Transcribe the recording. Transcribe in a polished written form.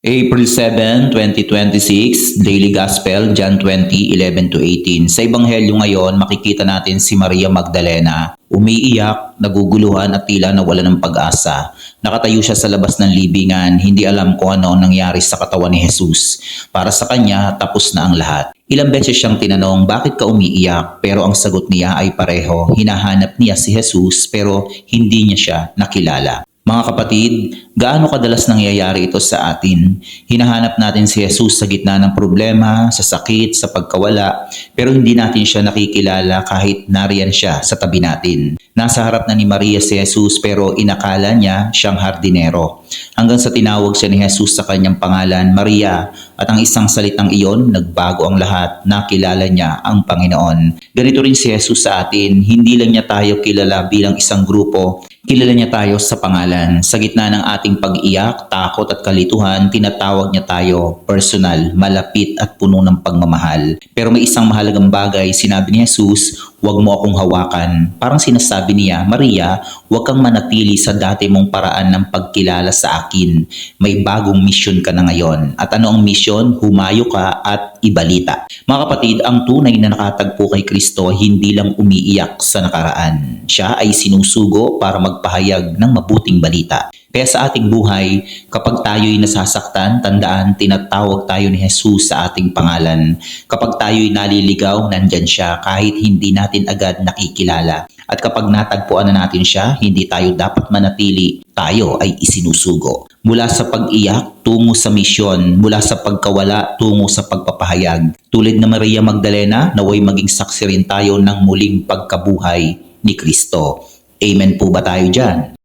April 7, 2026, Daily Gospel, John 20:11-18. Sa Ebanghelyo ngayon, makikita natin si Maria Magdalena. Umiiyak, naguguluhan at tila nawala ng pag-asa. Nakatayo siya sa labas ng libingan, hindi alam kung ano ang nangyari sa katawan ni Jesus. Para sa kanya, tapos na ang lahat. Ilang beses siyang tinanong, bakit ka umiiyak? Pero ang sagot niya ay pareho. Hinahanap niya si Jesus pero hindi niya siya nakilala. Mga kapatid, gaano kadalas nangyayari ito sa atin? Hinahanap natin si Jesus sa gitna ng problema, sa sakit, sa pagkawala, pero hindi natin siya nakikilala kahit nariyan siya sa tabi natin. Nasa harap na ni Maria si Jesus pero inakala niya siyang hardinero. Hanggang sa tinawag siya ni Jesus sa kanyang pangalan, Maria, at ang isang salitang iyon, nagbago ang lahat, nakilala niya ang Panginoon. Ganito rin si Jesus sa atin, hindi lang niya tayo kilala bilang isang grupo, kilala niya tayo sa pangalan. Sa gitna ng ating pag-iyak, takot at kalituhan, tinatawag niya tayo personal, malapit at puno ng pagmamahal. Pero may isang mahalagang bagay, sinabi ni Jesus, huwag mo akong hawakan. Parang sinasabi niya, Maria, huwag kang manatili sa dati mong paraan ng pagkilala sa akin. May bagong misyon ka na ngayon. At ano ang misyon? Humayo ka at ibalita. Mga kapatid, ang tunay na nakatagpo kay Kristo hindi lang umiiyak sa nakaraan. Siya ay sinusugo para magpahayag ng mabuting balita. Kaya sa ating buhay, kapag tayo'y nasasaktan, tandaan, tinatawag tayo ni Jesus sa ating pangalan. Kapag tayo'y naliligaw, nandyan siya kahit hindi natin agad nakikilala. At kapag natagpuan na natin siya, hindi tayo dapat manatili, tayo ay isinusugo. Mula sa pag-iyak, tungo sa misyon. Mula sa pagkawala, tungo sa pagpapahayag. Tulad na Maria Magdalena, naway maging saksi rin tayo ng muling pagkabuhay ni Kristo. Amen po ba tayo dyan?